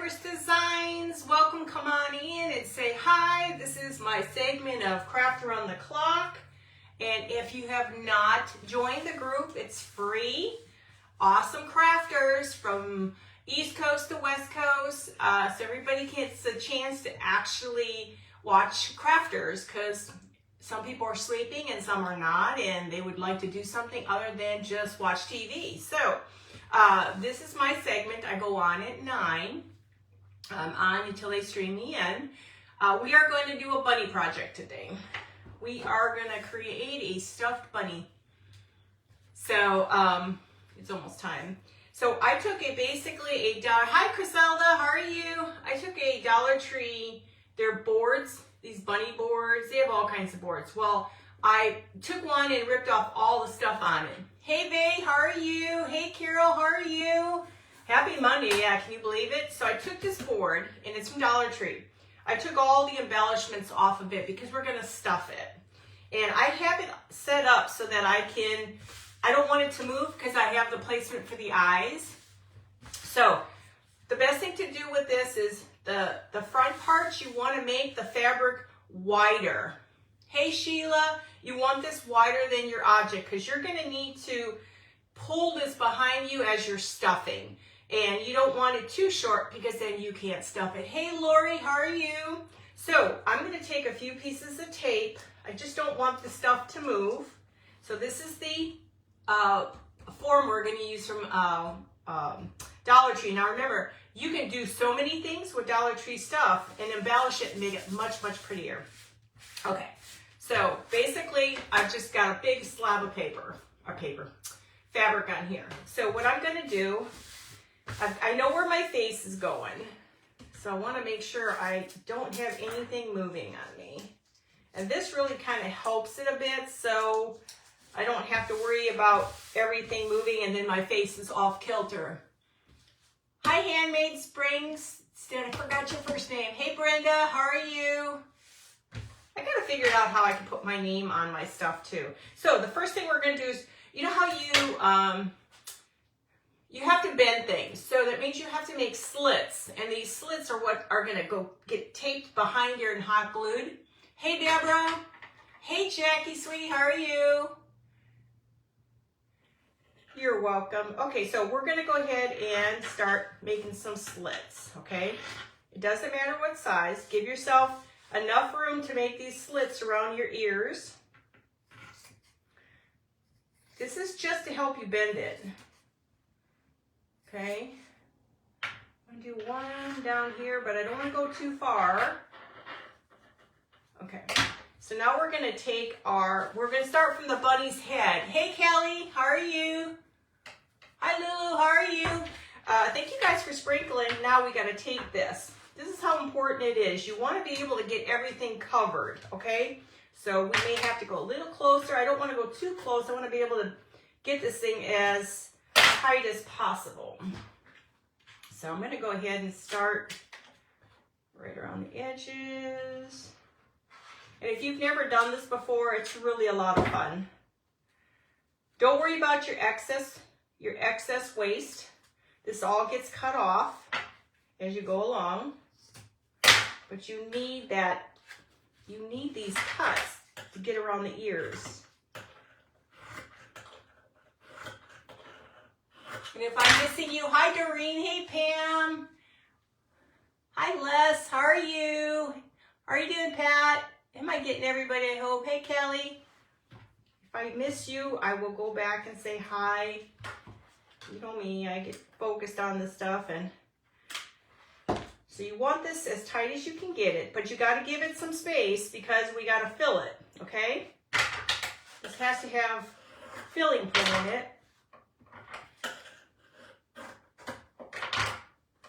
Cypress Designs. Welcome, come on in and say hi. This is my segment of Craft Around the Clock. And if you have not joined the group, it's free. Awesome crafters from East Coast to West Coast. So everybody gets a chance to actually watch crafters because some people are sleeping and some are not, and they would like to do something other than just watch TV. So this is my segment. I go on at 9. I'm on until they stream me in. We are going to do a bunny project today. We are going to create a stuffed bunny. So it's almost time. So I took basically a dollar. Hi, Criselda, how are you? I took a Dollar Tree. They're boards, these bunny boards. They have all kinds of boards. Well, I took one and ripped off all the stuff on it. Hey, Vay, how are you? Hey, Carol, how are you? Happy Monday. Yeah, can you believe it? So I took this board, and it's from Dollar Tree. I took all the embellishments off of it because we're going to stuff it. And I have it set up so that I don't want it to move because I have the placement for the eyes. So the best thing to do with this is the front parts, you want to make the fabric wider. Hey, Sheila, you want this wider than your object because you're going to need to pull this behind you as you're stuffing. And you don't want it too short because then you can't stuff it. Hey, Lori, how are you? So I'm going to take a few pieces of tape. I just don't want the stuff to move. So this is the form we're going to use from Dollar Tree. Now remember, you can do so many things with Dollar Tree stuff and embellish it and make it much, much prettier. Okay, so basically I've just got a big slab of fabric on here. So what I'm going to do, I know where my face is going. So I want to make sure I don't have anything moving on me. And this really kind of helps it a bit so I don't have to worry about everything moving and then my face is off kilter. Hi, Handmade Springs. I forgot your first name. Hey, Brenda, how are you? I got to figure out how I can put my name on my stuff too. So the first thing we're going to do is, you know how you have to bend things. So that means you have to make slits. And these slits are what are going to get taped behind here and hot glued. Hey, Deborah. Hey, Jackie, sweetie, how are you? You're welcome. Okay, so we're going to go ahead and start making some slits, okay? It doesn't matter what size. Give yourself enough room to make these slits around your ears. This is just to help you bend it, okay? I'm going to do one down here, but I don't want to go too far. Okay, so now we're going to take we're going to start from the bunny's head. Hey, Kelly, how are you? Hi, Lulu, how are you? Thank you guys for sprinkling. Now we got to take this. This is how important it is. You want to be able to get everything covered, okay? So we may have to go a little closer. I don't want to go too close. I want to be able to get this thing as tight as possible. So I'm going to go ahead and start right around the edges. And if you've never done this before, it's really a lot of fun. Don't worry about your excess waste. This all gets cut off as you go along. But you need these cuts to get around the ears. And if I'm missing you, hi Doreen, hey Pam. Hi Les, how are you? How are you doing, Pat? Am I getting everybody, I hope? Hey, Kelly. If I miss you, I will go back and say hi. You know me, I get focused on this stuff. And so you want this as tight as you can get it, but you got to give it some space because we got to fill it, okay? This has to have filling put in it.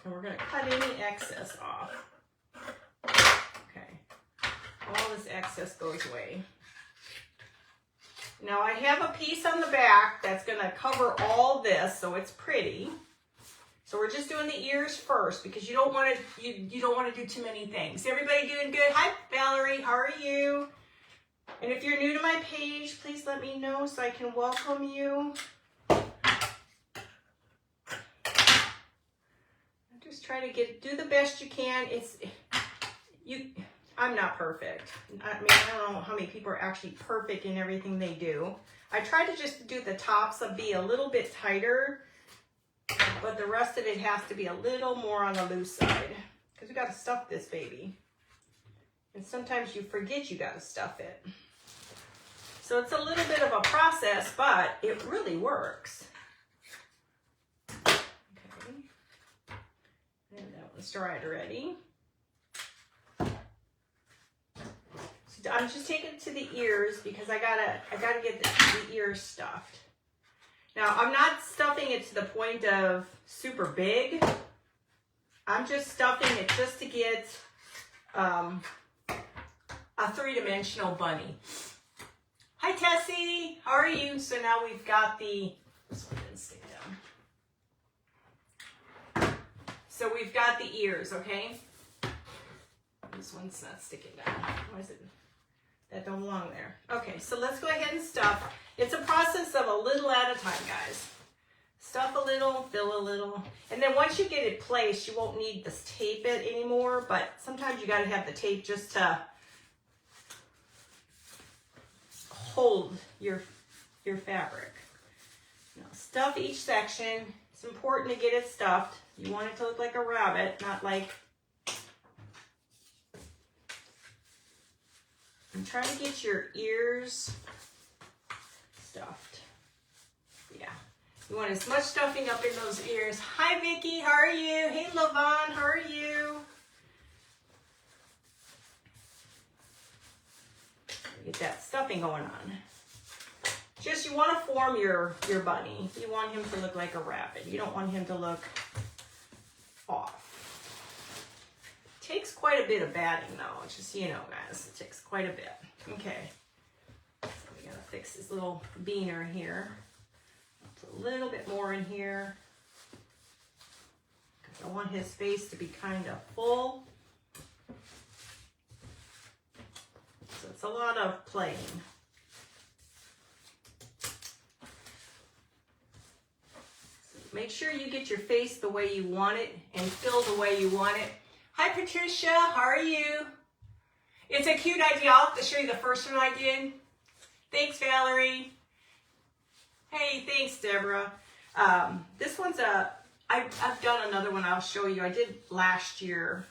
And we're going to cut any excess off. All this excess goes away. Now I have a piece on the back that's going to cover all this so it's pretty. So we're just doing the ears first because you don't want to do too many things. Everybody doing good? Hi Valerie, how are you? And if you're new to my page, please let me know so I can welcome you. Just try to do the best you can. I'm not perfect. I mean, I don't know how many people are actually perfect in everything they do. I try to just do the tops and be a little bit tighter, but the rest of it has to be a little more on the loose side because we got to stuff this baby. And sometimes you forget you got to stuff it. So it's a little bit of a process, but it really works. Okay. And that one's dried already. So I'm just taking it to the ears because I gotta get the ears stuffed. Now I'm not stuffing it to the point of super big. I'm just stuffing it just to get a 3-dimensional bunny. Hi Tessie, how are you? So now we've got this one didn't stick down. So we've got the ears, okay? This one's not sticking down. Why is it? That don't belong there. Okay, so let's go ahead and stuff. It's a process of a little at a time, guys. Stuff a little, fill a little. And then once you get it placed, you won't need to tape it anymore, but sometimes you gotta have the tape just to hold your fabric. Now stuff each section. It's important to get it stuffed. You want it to look like a rabbit, not like... And try to get your ears stuffed. Yeah. You want as much stuffing up in those ears. Hi, Vicki. How are you? Hey, Lavon. How are you? Get that stuffing going on. Just you want to form your bunny. You want him to look like a rabbit. You don't want him to look off. Takes quite a bit of batting though, just so you know, guys. It takes quite a bit. Okay. So we gotta fix this little beaner here. Put a little bit more in here. Because I want his face to be kind of full. So it's a lot of playing. So make sure you get your face the way you want it and fill the way you want it. Hi, Patricia. How are you? It's a cute idea. I'll have to show you the first one I did. Thanks, Valerie. Hey, thanks, Deborah. This one's I've done another one I'll show you. I did last year.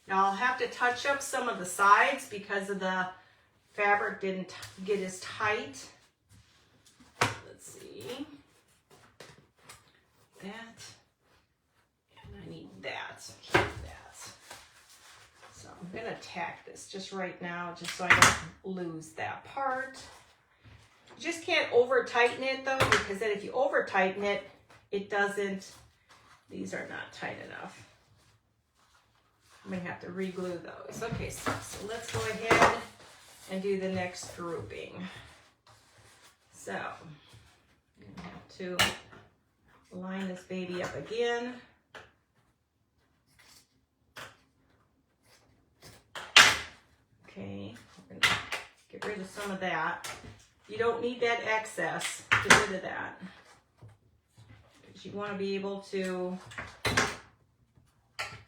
Now, I'll have to touch up some of the sides because of the fabric didn't get as tight. Let's see. That. And I need that. So I'm going to tack this just right now, just so I don't lose that part. You just can't over tighten it though, because then if you over tighten it, it doesn't, these are not tight enough. I'm going to have to re-glue those. Okay, so let's go ahead and do the next grouping. So I'm going to have to line this baby up again. Okay, we're going to get rid of some of that. You don't need that excess. Get rid of that. Because you want to be able to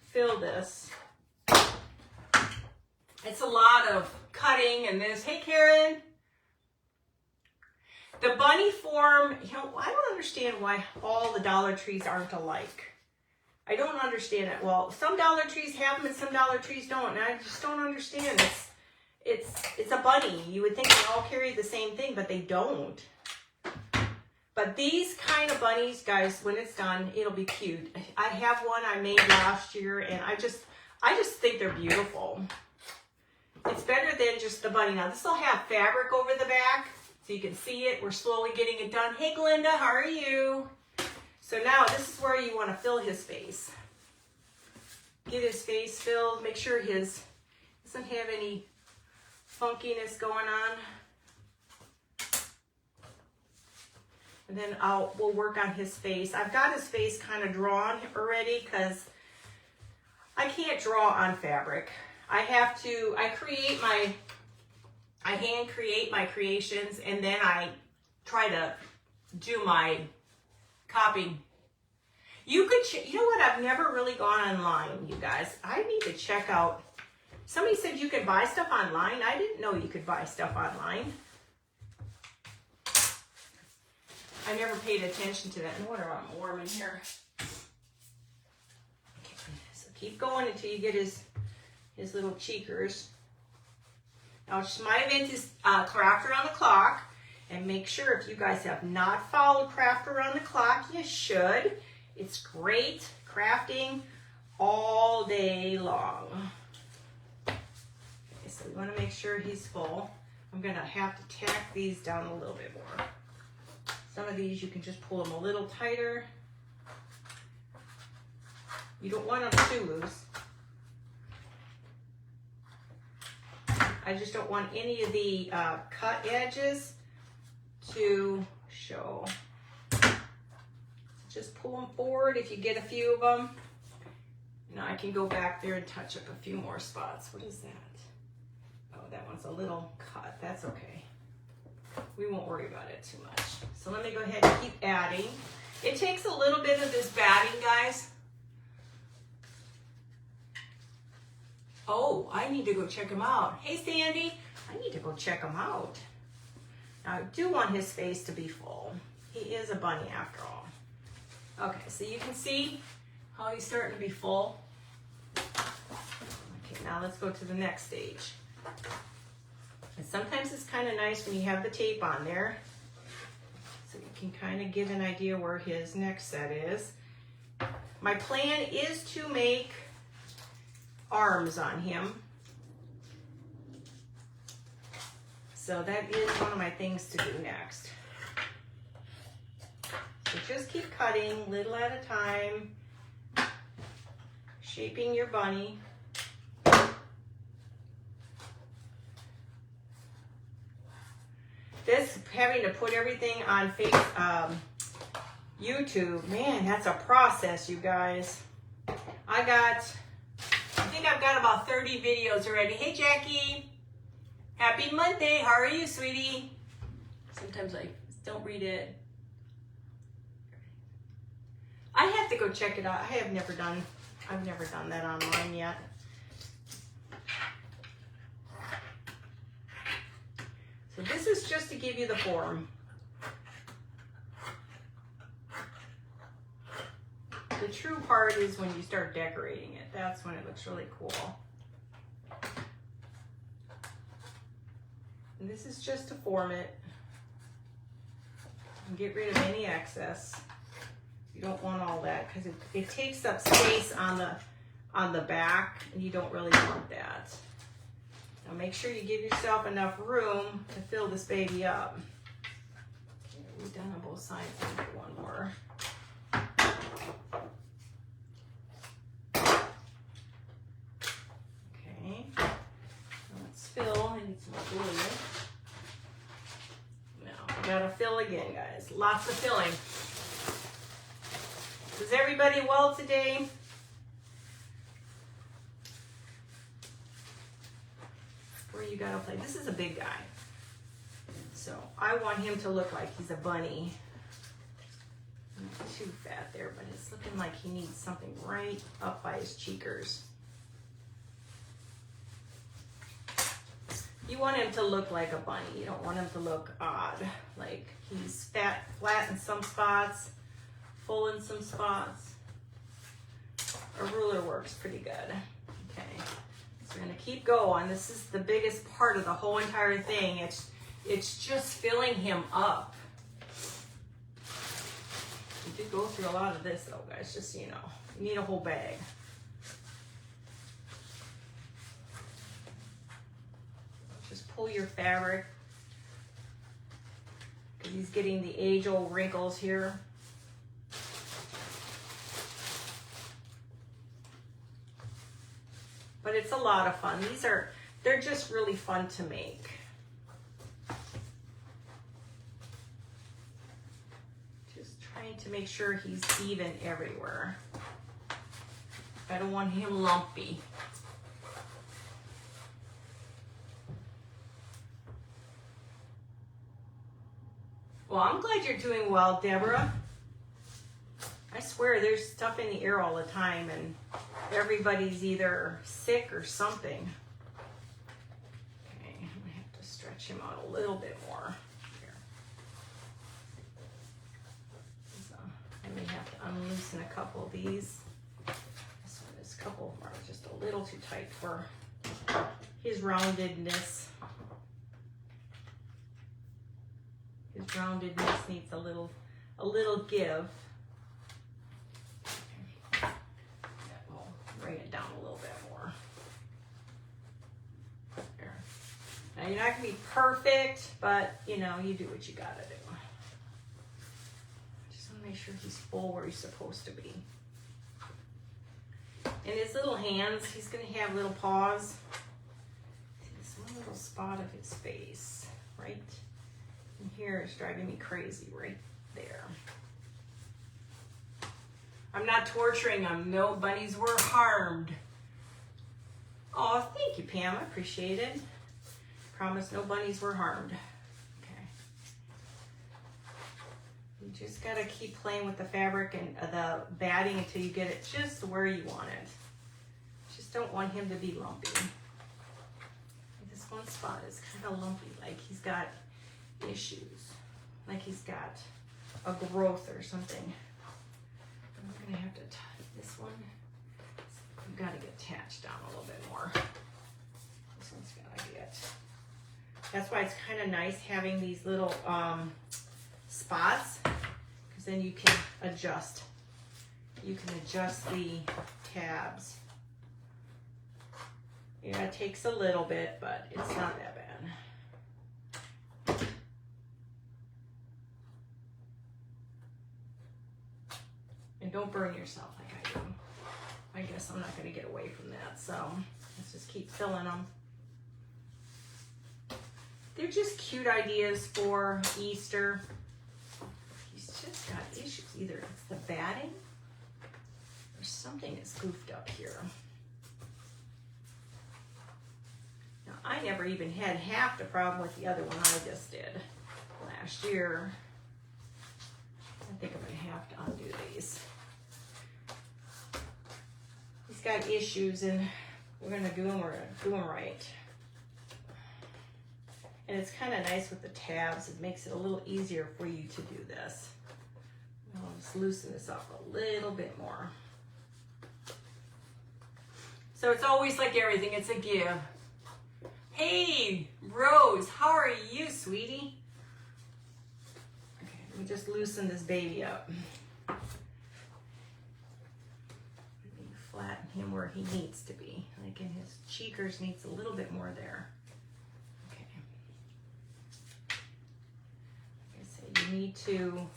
fill this. It's a lot of cutting and this. Hey, Karen. The bunny form, you know, I don't understand why all the Dollar Trees aren't alike. I don't understand it. Well, some Dollar Trees have them and some Dollar Trees don't. And I just don't understand. It's a bunny. You would think they all carry the same thing, but they don't. But these kind of bunnies, guys, when it's done, it'll be cute. I have one I made last year, and I just think they're beautiful. It's better than just the bunny. Now, this will have fabric over the back, so you can see it. We're slowly getting it done. Hey, Glenda, how are you? So now, this is where you want to fill his face. Get his face filled. Make sure his doesn't have any funkiness going on. And then we'll work on his face. I've got his face kind of drawn already because I can't draw on fabric. I hand create my creations, and then I try to do my copying. You could, you know what? I've never really gone online, you guys. I need to check out. Somebody said you could buy stuff online. I didn't know you could buy stuff online. I never paid attention to that. No wonder I'm warm in here. Okay, so keep going until you get his little cheekers. Now, my event is Craft Around the Clock. And make sure if you guys have not followed Craft Around the Clock, you should. It's great crafting all day long. Okay, so we want to make sure he's full. I'm going to have to tack these down a little bit more. Some of these you can just pull them a little tighter. You don't want them too loose. I just don't want any of the cut edges to show. Just pull them forward if you get a few of them. Now I can go back there and touch up a few more spots. What is that? Oh, that one's a little cut. That's okay. We won't worry about it too much. So let me go ahead and keep adding. It takes a little bit of this batting, guys. Oh, I need to go check him out. Hey, Sandy, I need to go check him out. Now, I do want his face to be full. He is a bunny after all. Okay, so you can see how he's starting to be full. Okay, now let's go to the next stage. And sometimes it's kind of nice when you have the tape on there, so you can kind of get an idea where his next set is. My plan is to make arms on him. So that is one of my things to do next. So just keep cutting little at a time, shaping your bunny. This, having to put everything on YouTube, man, that's a process, you guys. I think I've got about 30 videos already. Hey, Jackie. Happy Monday. How are you, sweetie? Sometimes I don't read it. I have to go check it out. I've never done that online yet. So this is just to give you the form. The true part is when you start decorating it. That's when it looks really cool. And this is just to form it and get rid of any excess. You don't want all that because it takes up space on the back, and you don't really want that. Now make sure you give yourself enough room to fill this baby up. Okay, we've done on both sides. I'll do one more. Okay, let's fill. I need some glue. Now we gotta fill again, guys. Lots of filling. Is everybody well today? Where you gotta play. This is a big guy. So I want him to look like he's a bunny. Not too fat there, but it's looking like he needs something right up by his cheekers. You want him to look like a bunny. You don't want him to look odd. Like he's flat in some spots, full in some spots. A ruler works pretty good. Okay, so we're gonna keep going. This is the biggest part of the whole entire thing. It's just filling him up. You did go through a lot of this though, guys, just so you know. You need a whole bag. Just pull your fabric, because he's getting the age-old wrinkles here. But it's a lot of fun. They're just really fun to make. Just trying to make sure he's even everywhere. I don't want him lumpy. Well, I'm glad you're doing well, Deborah. I I swear there's stuff in the air all the time and everybody's either sick or something. Okay, I'm gonna have to stretch him out a little bit more. Here. So I may have to unloosen a couple of these. This couple of them are just a little too tight for his roundedness. His roundedness needs a little give. That will bring it down a little bit more. There. Now you're not gonna be perfect, but you know, you do what you gotta do. Just wanna make sure he's full where he's supposed to be. And his little hands, he's gonna have little paws. See this one little spot of his face, right? And here is driving me crazy right there. I'm not torturing him. No bunnies were harmed. Oh, thank you, Pam. I appreciate it. Promise no bunnies were harmed. Okay. You just gotta keep playing with the fabric and the batting until you get it just where you want it. Just don't want him to be lumpy. This one spot is kind of lumpy, like he's got issues, like he's got a growth or something. We're gonna have to tie this one. We've got to get attached down a little bit more. This one's gotta get. That's why it's kind of nice having these little spots, because then you can adjust. You can adjust the tabs. Yeah, it takes a little bit, but it's not that bad. And don't burn yourself like I do. I guess I'm not going to get away from that, so let's just keep filling them. They're just cute ideas for Easter. He's just got issues. Either it's the batting or something is goofed up here. Now, I never even had half the problem with the other one I just did last year. I think I'm going to have to undo these. He's got issues and we're going to do them right. And it's kind of nice with the tabs. It makes it a little easier for you to do this. I'll just loosen this up a little bit more. So it's always like everything, it's a give. Hey, Rose, how are you, sweetie? Okay, let me just loosen this baby up. Flatten him where he needs to be. Like in his cheekers needs a little bit more there. Okay. Like I say, you need to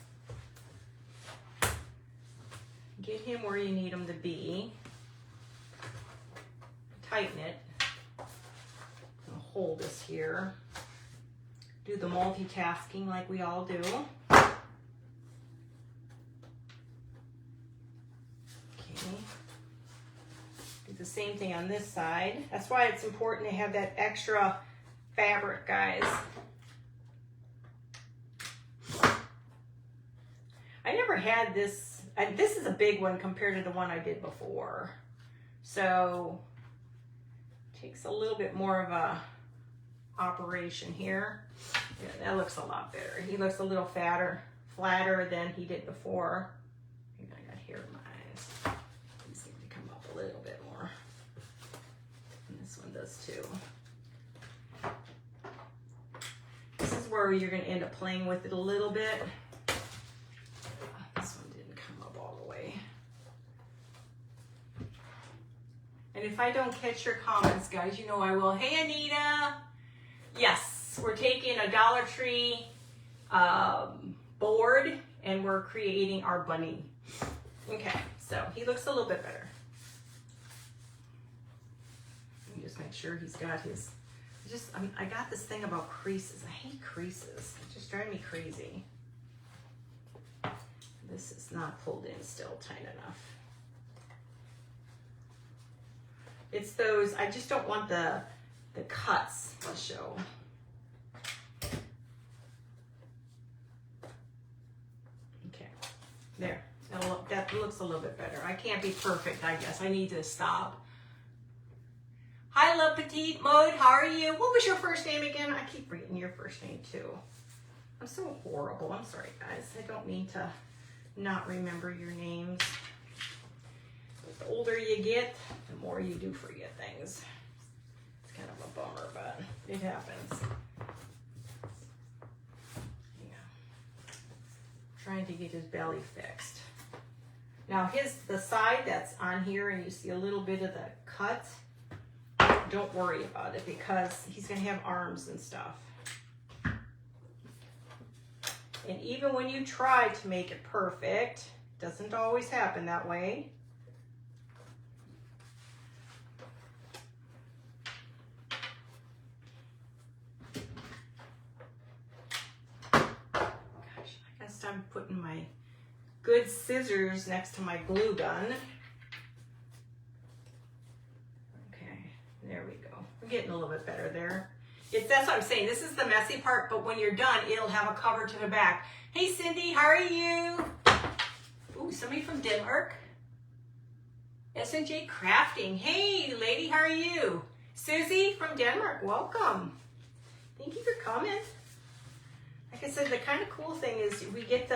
get him where you need him to be. Tighten it. And hold this here. Do the multitasking like we all do. The same thing on this side. That's why it's important to have that extra fabric, guys. I never had this. This is a big one compared to the one I did before. So it takes a little bit more of a operation here. Yeah, that looks a lot better. He looks a little flatter than he did before. I think I got hair in my eyes. These need to come up a little bit more. And this one does too. This is where you're going to end up playing with it a little bit. This one didn't come up all the way. And if I don't catch your comments, guys, you know I will. Hey, Anita. Yes, we're taking a Dollar Tree board and we're creating our bunny. Okay, so he looks a little bit better. Let me just make sure he's got his, I got this thing about creases. I hate creases. It just drives me crazy. This is not pulled in still tight enough. It's those, I just don't want the cuts to show. Okay, there. That It looks a little bit better. I can't be perfect, I guess. I need to stop. Hi, Le Petite Mode. How are you? What was your first name again? I keep reading your first name too. I'm so horrible. I'm sorry, guys. I don't mean to not remember your names. The older you get, the more you do forget things. It's kind of a bummer, but it happens. Trying to get his belly fixed. Now the side that's on here and you see a little bit of the cut, don't worry about it because he's gonna have arms and stuff. And even when you try to make it perfect, it doesn't always happen that way. I'm putting my good scissors next to my glue gun. Okay, there we go. We're getting a little bit better there. That's what I'm saying. This is the messy part, but when you're done, it'll have a cover to the back. Hey, Cindy, how are you? Ooh, somebody from Denmark. SNJ Crafting. Hey, lady, how are you? Susie from Denmark, welcome. Thank you for coming. Like I said, the kind of cool thing is we get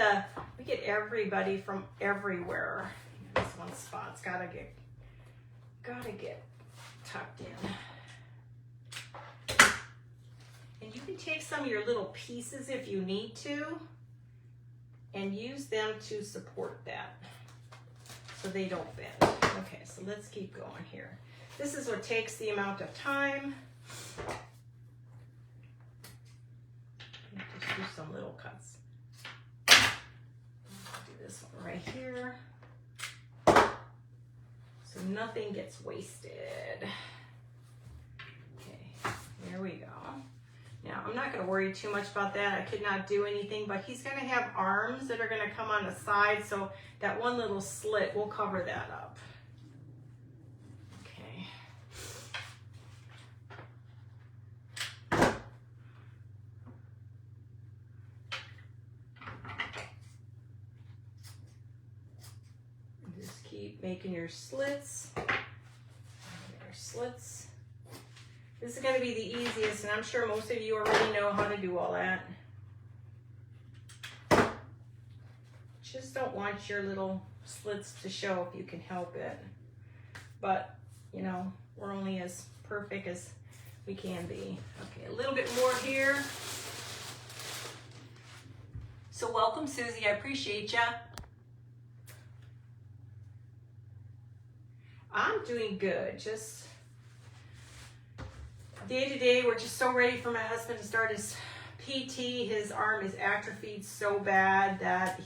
everybody from everywhere. This one spot's gotta get tucked in. And you can take some of your little pieces if you need to and use them to support that so they don't bend. Okay, so let's keep going here. This is what takes the amount of time. Just do some little cuts. Do this one right here. So nothing gets wasted. Okay, there we go. Now, I'm not going to worry too much about that. I could not do anything, but he's going to have arms that are going to come on the side, so that one little slit, we'll cover that up. Making your slits. This is going to be the easiest, and I'm sure most of you already know how to do all that. Just don't want your little slits to show if you can help it. But, you know, we're only as perfect as we can be. Okay, a little bit more here. So welcome, Susie. I appreciate ya. I'm doing good. Just day to day, we're just so ready for my husband to start his PT. His arm is atrophied so bad that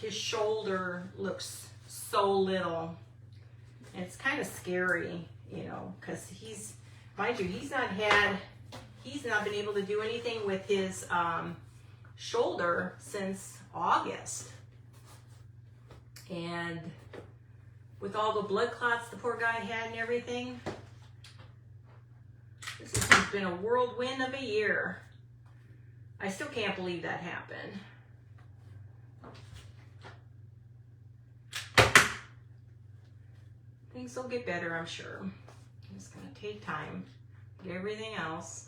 his shoulder looks so little. And it's kind of scary, you know, because mind you, he's not been able to do anything with his shoulder since August. And with all the blood clots the poor guy had and everything, this has been a whirlwind of a year. I still can't believe that happened. Things will get better, I'm sure. It's going to take time. Get everything else.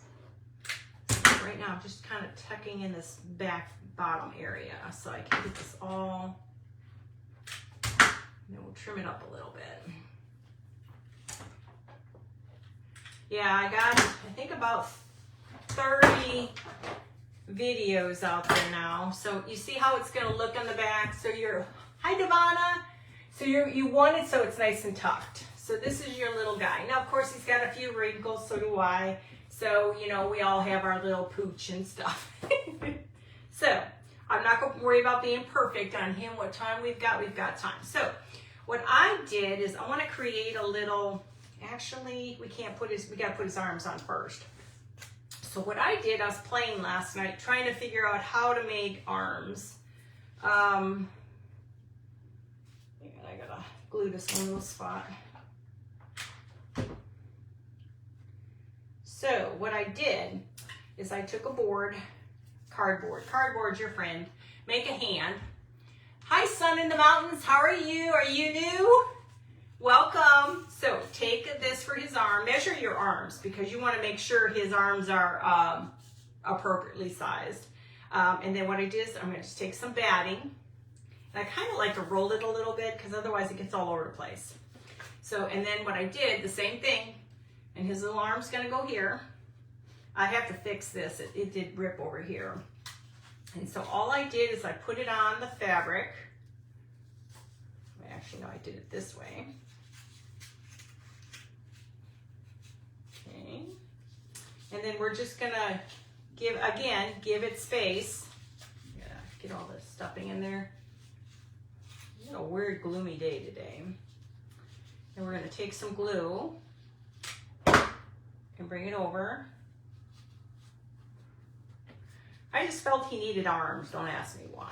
So right now, I'm just kind of tucking in this back bottom area so I can get this all. And then we'll trim it up a little bit. Yeah, I got, I think about 30 videos out there now. So you see how it's going to look on the back. So hi Devana. So you want it so it's nice and tucked. So this is your little guy. Now, of course, he's got a few wrinkles, so do I. So, you know, we all have our little pooch and stuff. So I'm not going to worry about being perfect on him. What time we've got time. So what I did is I want to create a little, actually, we got to put his arms on first. So what I did, I was playing last night, trying to figure out how to make arms. I gotta glue this one little spot. So what I did is I took a board, cardboard's your friend, make a hand. Hi, sun in the mountains. How are you? Are you new? Welcome. So take this for his arm. Measure your arms because you want to make sure his arms are appropriately sized. And then what I did is I'm going to just take some batting. And I kind of like to roll it a little bit because otherwise it gets all over the place. So, and then what I did, the same thing. And his little arm's going to go here. I have to fix this. It did rip over here. And so all I did is I put it on the fabric. Actually, no, I did it this way. Okay. And then we're just gonna give it space. Yeah, get all the stuffing in there. It's a weird, gloomy day today. And we're gonna take some glue and bring it over. I just felt he needed arms. Don't ask me why.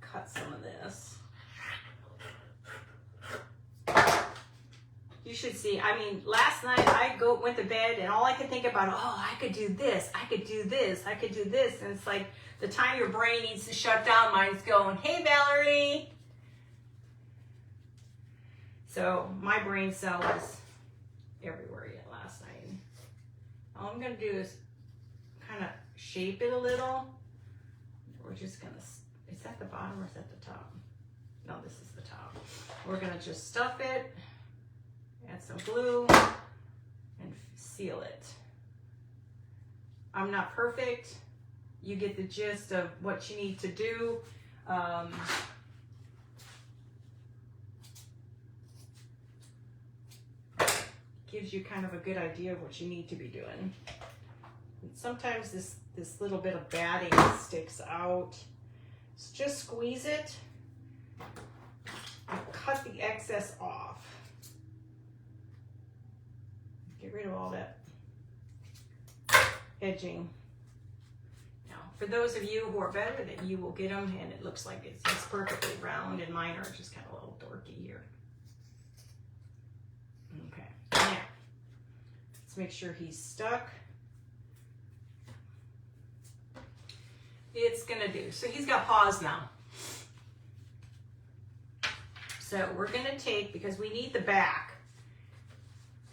Cut some of this. You should see, I mean, last night I went to bed and all I could think about, oh, I could do this, I could do this, I could do this. And it's like the time your brain needs to shut down, mine's going, hey, Valerie. So my brain cell was everywhere yet last night. All I'm going to do is kind of shape it a little. We're just going to, is that the bottom or is that the top? No, this is the top. We're going to just stuff it, add some glue, and seal it. I'm not perfect. You get the gist of what you need to do. Gives you kind of a good idea of what you need to be doing. And sometimes this little bit of batting sticks out. So just squeeze it and cut the excess off. Get rid of all that edging. Now, for those of you who are better, that you will get them and it looks like it's just perfectly round, and mine are just kind of a little dorky here. Okay, now let's make sure he's stuck. It's gonna do. So he's got paws now. So we're gonna take, because we need the back.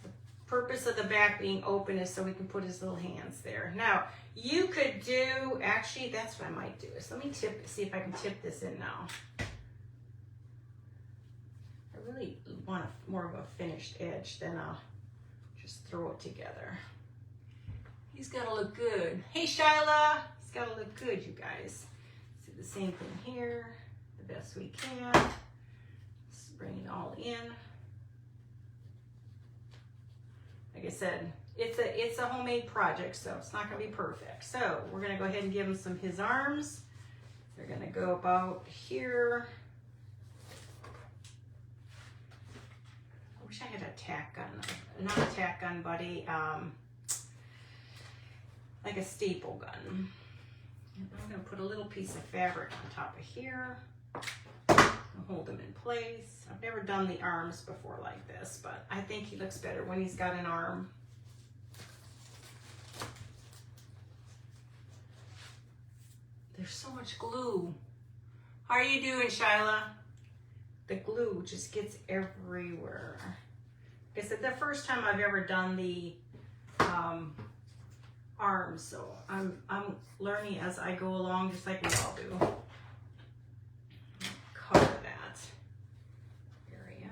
The purpose of the back being open is so we can put his little hands there. Now, you could do, actually that's what I might do, is let me see if I can tip this in now. I really want more of a finished edge, then I'll just throw it together. He's gotta look good. Hey, Shyla. Gotta look good, you guys. Let's do the same thing here, the best we can. Let's bring it all in. Like I said, it's a homemade project, so it's not gonna be perfect. So we're gonna go ahead and give him his arms. They're gonna go about here. I wish I had a tack gun, not a tack gun, buddy, like a staple gun. And I'm going to put a little piece of fabric on top of here and hold them in place. I've never done the arms before like this, but I think he looks better when he's got an arm. There's so much glue. How are you doing, Shyla? The glue just gets everywhere. Like I said, the first time I've ever done the arms, so I'm learning as I go along, just like we all do. Cover that area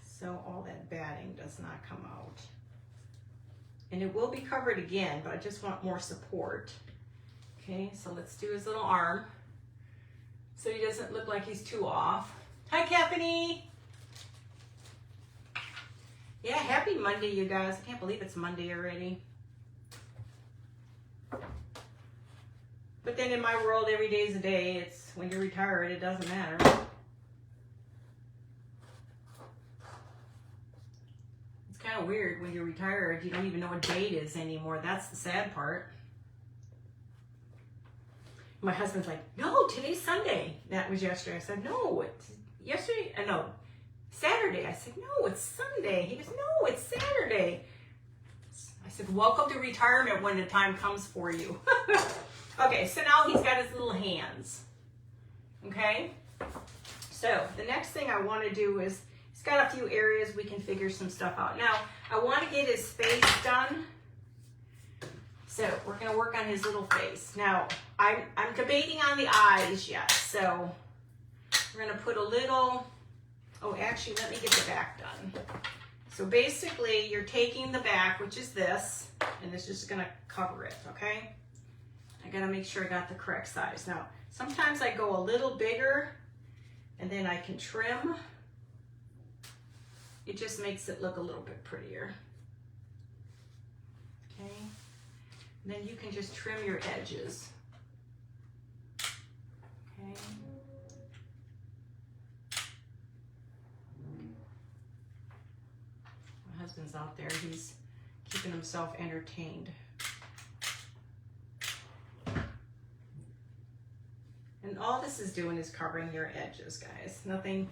so all that batting does not come out. And it will be covered again, but I just want more support. Okay, so let's do his little arm so he doesn't look like he's too off. Hi, Cappany. Yeah, happy Monday, you guys. I can't believe it's Monday already. But then in my world, every day is a day. It's when you're retired, it doesn't matter. It's kind of weird when you're retired. You don't even know what day it is anymore. That's the sad part. My husband's like, no, today's Sunday. That was yesterday. I said, no, it's yesterday. No, Saturday. I said, no, it's Sunday. He goes, no, it's Saturday. I said, welcome to retirement when the time comes for you. Okay, so now he's got his little hands. Okay? So the next thing I want to do is, he's got a few areas we can figure some stuff out. Now, I want to get his face done. So we're going to work on his little face. Now, I'm debating on the eyes yet. So we're going to put a little, oh, actually, let me get the back done. So basically, you're taking the back, which is this, and it's just going to cover it, okay? I got to make sure I got the correct size. Now, sometimes I go a little bigger, and then I can trim. It just makes it look a little bit prettier. Okay? And then you can just trim your edges. Okay? My husband's out there. He's keeping himself entertained. And all this is doing is covering your edges, guys. Nothing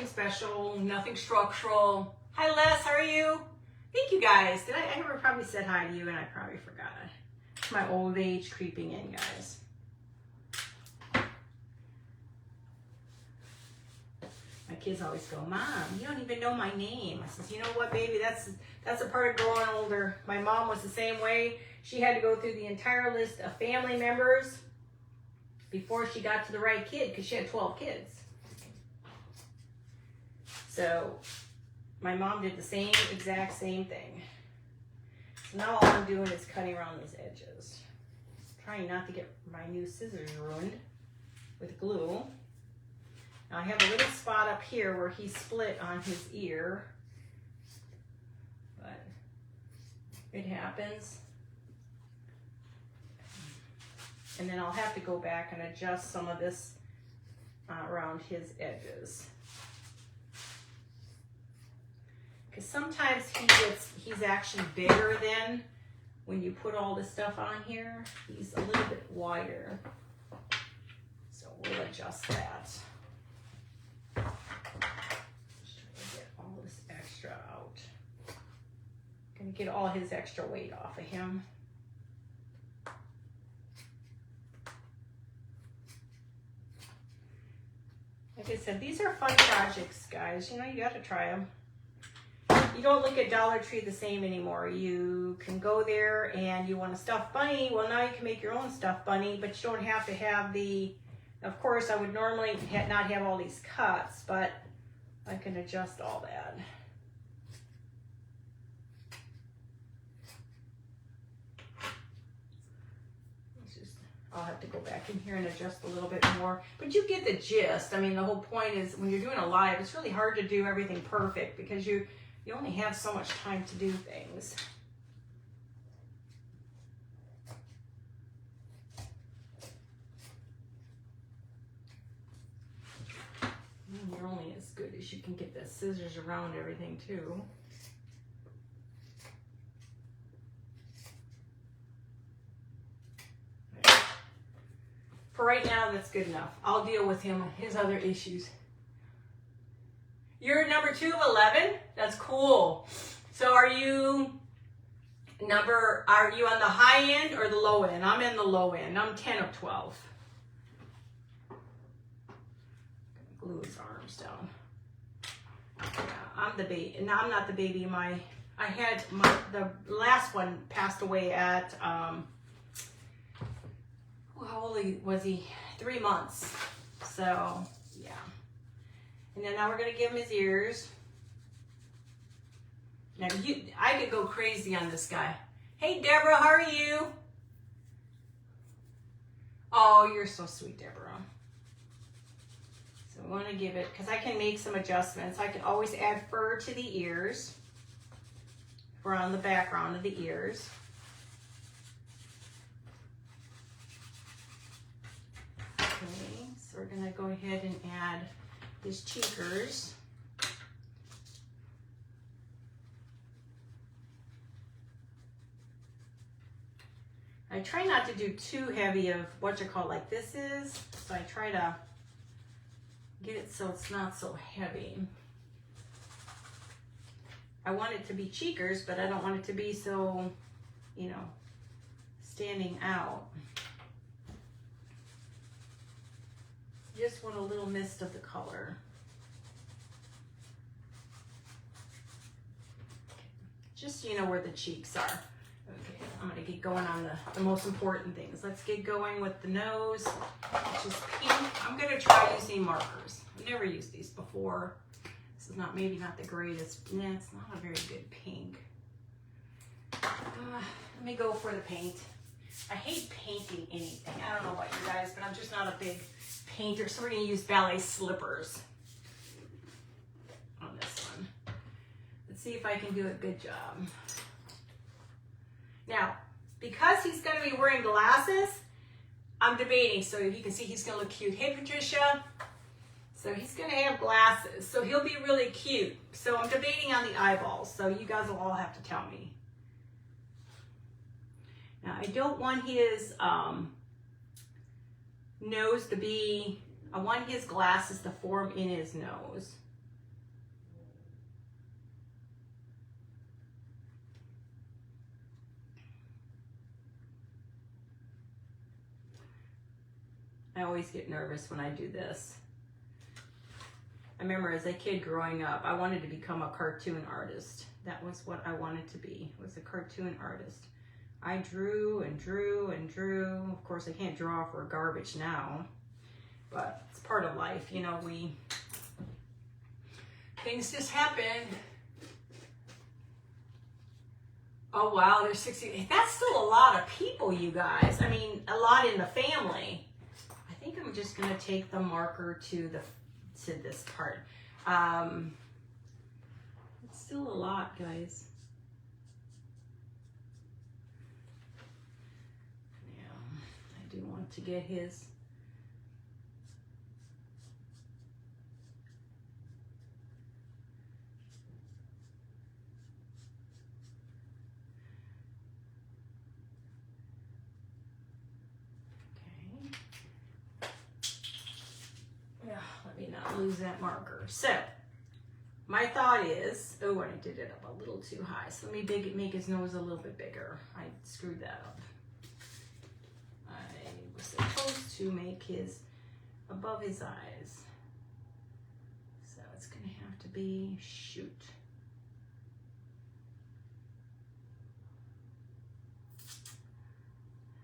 special, nothing structural. Hi, Les, how are you? Thank you, guys. I never probably said hi to you, and I probably forgot. It's my old age creeping in, guys. My kids always go, Mom, you don't even know my name. I says, you know what, baby? That's a part of growing older. My mom was the same way. She had to go through the entire list of family members before she got to the right kid, because she had 12 kids. So my mom did the exact same thing. So now all I'm doing is cutting around these edges. Trying not to get my new scissors ruined with glue. Now I have a little spot up here where he split on his ear. But it happens. And then I'll have to go back and adjust some of this around his edges. Because sometimes he's actually bigger than when you put all this stuff on here. He's a little bit wider. So we'll adjust that. Just trying to get all this extra out. Gonna get all his extra weight off of him. Like I said, these are fun projects, guys. You know, you got to try them. You don't look at Dollar Tree the same anymore. You can go there and you want a stuffed bunny. Well, now you can make your own stuffed bunny, but you don't have to have the, of course, I would normally not have all these cuts, but I can adjust all that. I'll have to go back in here and adjust a little bit more. But you get the gist. I mean, the whole point is when you're doing a live, it's really hard to do everything perfect because you only have so much time to do things. And you're only as good as you can get the scissors around everything too. For right now, that's good enough. I'll deal with his other issues. You're number 2 of 11? That's cool. So are you on the high end or the low end? I'm in the low end. I'm 10 of 12. Glue his arms down. Yeah, I'm the baby. No, I'm not the baby. The last one passed away at how old was he? 3 months. So, yeah. And then now we're going to give him his ears. Now, I could go crazy on this guy. Hey, Deborah, how are you? Oh, you're so sweet, Deborah. So we want to give it, because I can make some adjustments. I can always add fur to the ears. We're on the background of the ears. Okay, so we're going to go ahead and add his cheekers. I try not to do too heavy of what you call like this is, so I try to get it so it's not so heavy. I want it to be cheekers, but I don't want it to be so standing out. Just want a little mist of the color. Just so you know where the cheeks are. Okay, I'm gonna get going on the most important things. Let's get going with the nose, which is pink. I'm gonna try using markers. I've never used these before. This is maybe not the greatest. Nah, it's not a very good pink. Let me go for the paint. I hate painting anything. I don't know about you guys, but I'm just not a big painter. So we're gonna use ballet slippers on this one. Let's see if I can do a good job. Now, because he's gonna be wearing glasses, I'm debating. So you can see he's gonna look cute. Hey, Patricia. So he's gonna have glasses. So he'll be really cute. So I'm debating on the eyeballs. So you guys will all have to tell me. Now, I don't want his nose to be, I want his glasses to form in his nose. I always get nervous when I do this. I remember as a kid growing up, I wanted to become a cartoon artist. That was what I wanted to be, was a cartoon artist. I drew and drew and drew. Of course, I can't draw for garbage now, but it's part of life. You know, things just happen. Oh, wow, there's 60. That's still a lot of people, you guys. I mean, a lot in the family. I think I'm just going to take the marker to this part. It's still a lot, guys. I do want to get his let me not lose that marker. So my thought is, oh, and I did it up a little too high. So let me make his nose a little bit bigger. I screwed that up. I was supposed to make his above his eyes. So it's going to have to be, shoot.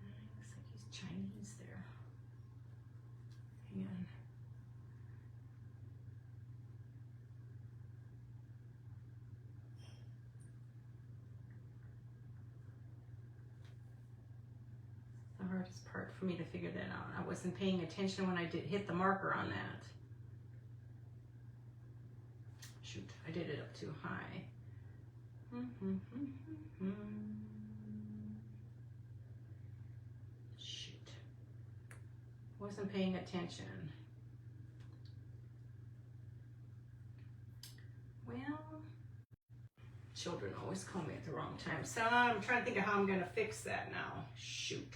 Looks like he's Chinese there. Hang on. The hardest part for me to figure that out. I wasn't paying attention when I hit the marker on that. Shoot, I did it up too high. Shoot. Wasn't paying attention. Well, children always call me at the wrong time. So I'm trying to think of how I'm going to fix that now. Shoot.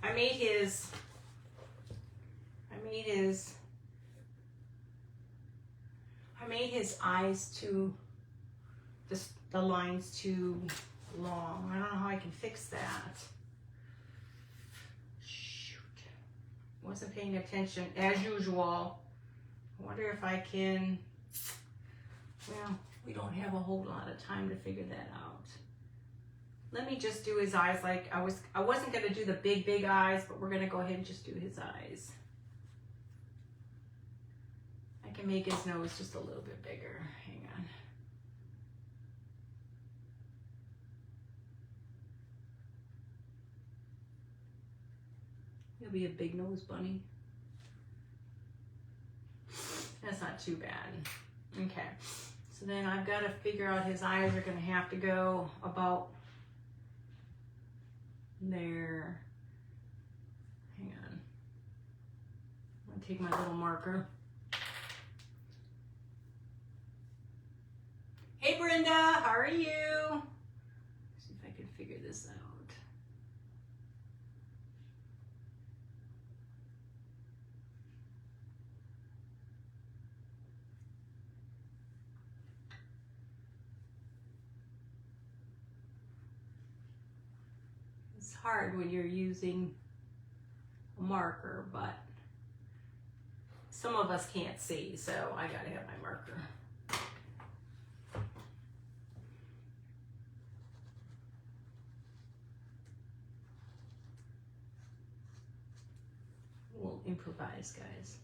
I made his eyes too, the lines too long. I don't know how I can fix that. Shoot. Wasn't paying attention as usual. I wonder if I can, well, we don't have a whole lot of time to figure that out. Let me just do his eyes like I wasn't going to do the big eyes, but we're going to go ahead and just do his eyes. I can make his nose just a little bit bigger. Hang on. He'll be a big nose bunny. That's not too bad. Okay. So then I've got to figure out his eyes are going to have to go about there. Hang on. I'm going to take my little marker. Hey Brenda, how are you? See if I can figure this out. It's hard when you're using a marker, but some of us can't see, so I gotta have my marker. We'll improvise, guys.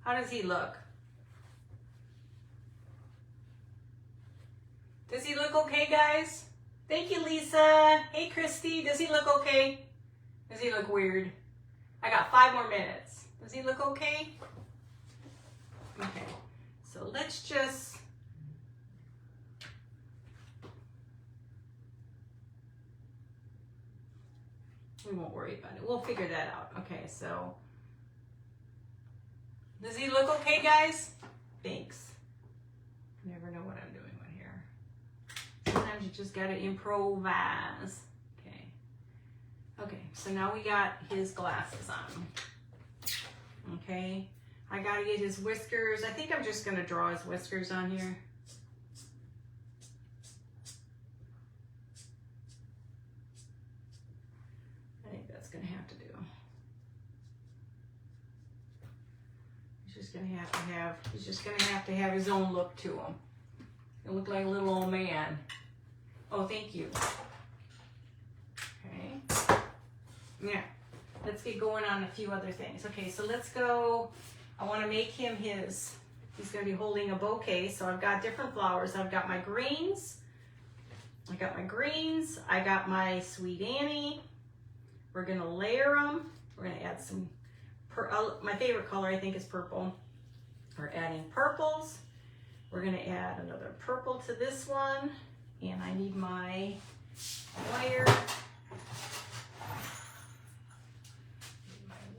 How does he look? Does he look okay, guys? Thank you, Lisa. Hey, Christy. Does he look okay? Does he look weird? I got 5 more minutes. Does he look okay? Okay. So let's just... We won't worry about it. We'll figure that out. Okay, so... Does he look okay, guys? Thanks. Never know what I'm doing with here. Sometimes you just gotta improvise. Okay. Okay, so now we got his glasses on. Okay. I gotta get his whiskers. I think I'm just gonna draw his whiskers on here. I think that's gonna have to do. He's just gonna have to have his own look to him. He'll look like a little old man. Oh, thank you. Okay. Yeah. Let's get going on a few other things. Okay, so let's go. I want to make him he's gonna be holding a bouquet. So I've got different flowers. I've got my greens. I got my Sweet Annie. We're gonna layer them. We're gonna add some, my favorite color I think is purple. We're adding purples. We're gonna add another purple to this one. And I need my wire.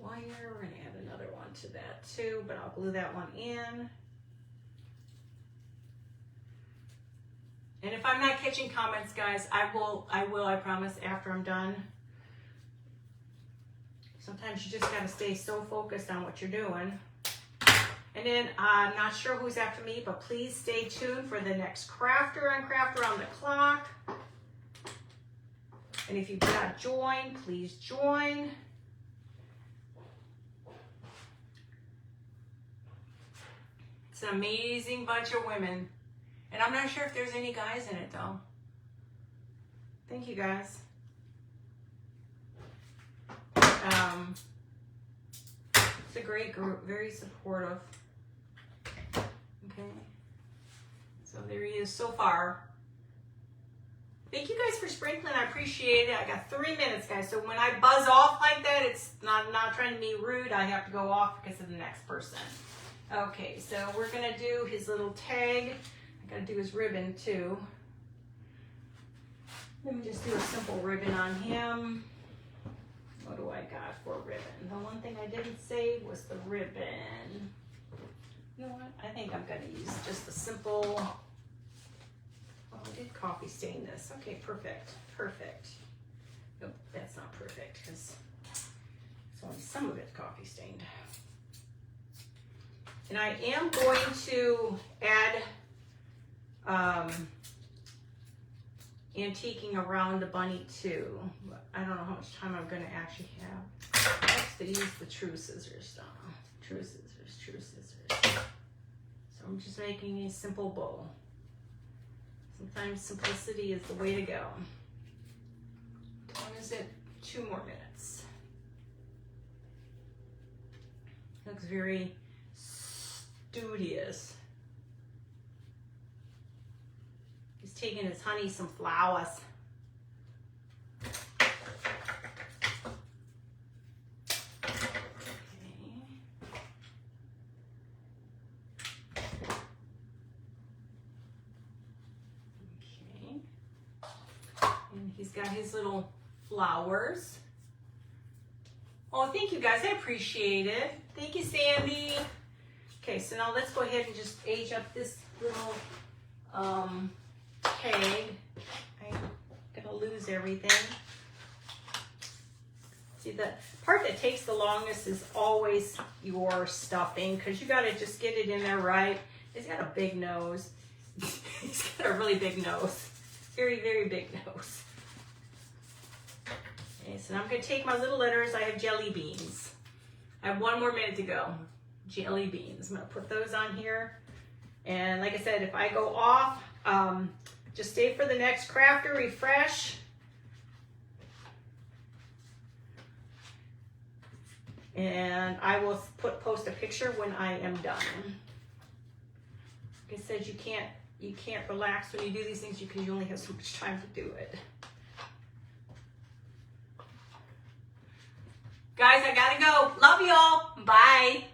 We're gonna add another one to that too, but I'll glue that one in. And if I'm not catching comments, guys, I promise, after I'm done. Sometimes you just gotta stay so focused on what you're doing. And then I'm not sure who's after me, but please stay tuned for the next Crafter on the Clock. And if you've not joined, please join. It's an amazing bunch of women. And I'm not sure if there's any guys in it though. Thank you, guys. It's a great group, very supportive. Okay. So there he is so far. Thank you guys for sprinkling. I appreciate it. I got 3 minutes, guys. So when I buzz off like that, it's not trying to be rude. I have to go off because of the next person. Okay, so we're gonna do his little tag. I gotta do his ribbon too. Let me just do a simple ribbon on him. What do I got for ribbon? The one thing I didn't save was the ribbon. You know what? I think I'm gonna use just a simple, oh, I did coffee stain this. Okay, perfect, perfect. Nope, that's not perfect because it's only some of it coffee stained. And I am going to add antiquing around the bunny too. I don't know how much time I'm gonna actually have. I have to use the true scissors though. True scissors, true scissors. So I'm just making a simple bow. Sometimes simplicity is the way to go. What is it? 2 more minutes. Looks very studious. He's taking his honey some flowers. He's got his little flowers. Oh, thank you guys. I appreciate it. Thank you, Sandy. Okay, so now let's go ahead and just age up this little tag. I'm gonna gonna lose everything. See, the part that takes the longest is always your stuffing, because you gotta just get it in there right. He's got a big nose. He's got a really big nose. Very, very big nose. Okay, so I'm gonna take my little letters. I have jelly beans. I have 1 more minute to go. Jelly beans. I'm gonna put those on here. And like I said, if I go off, just stay for the next crafter, refresh. And I will post a picture when I am done. Like I said, you can't relax when you do these things because you only have so much time to do it. Guys, I gotta go. Love y'all. Bye.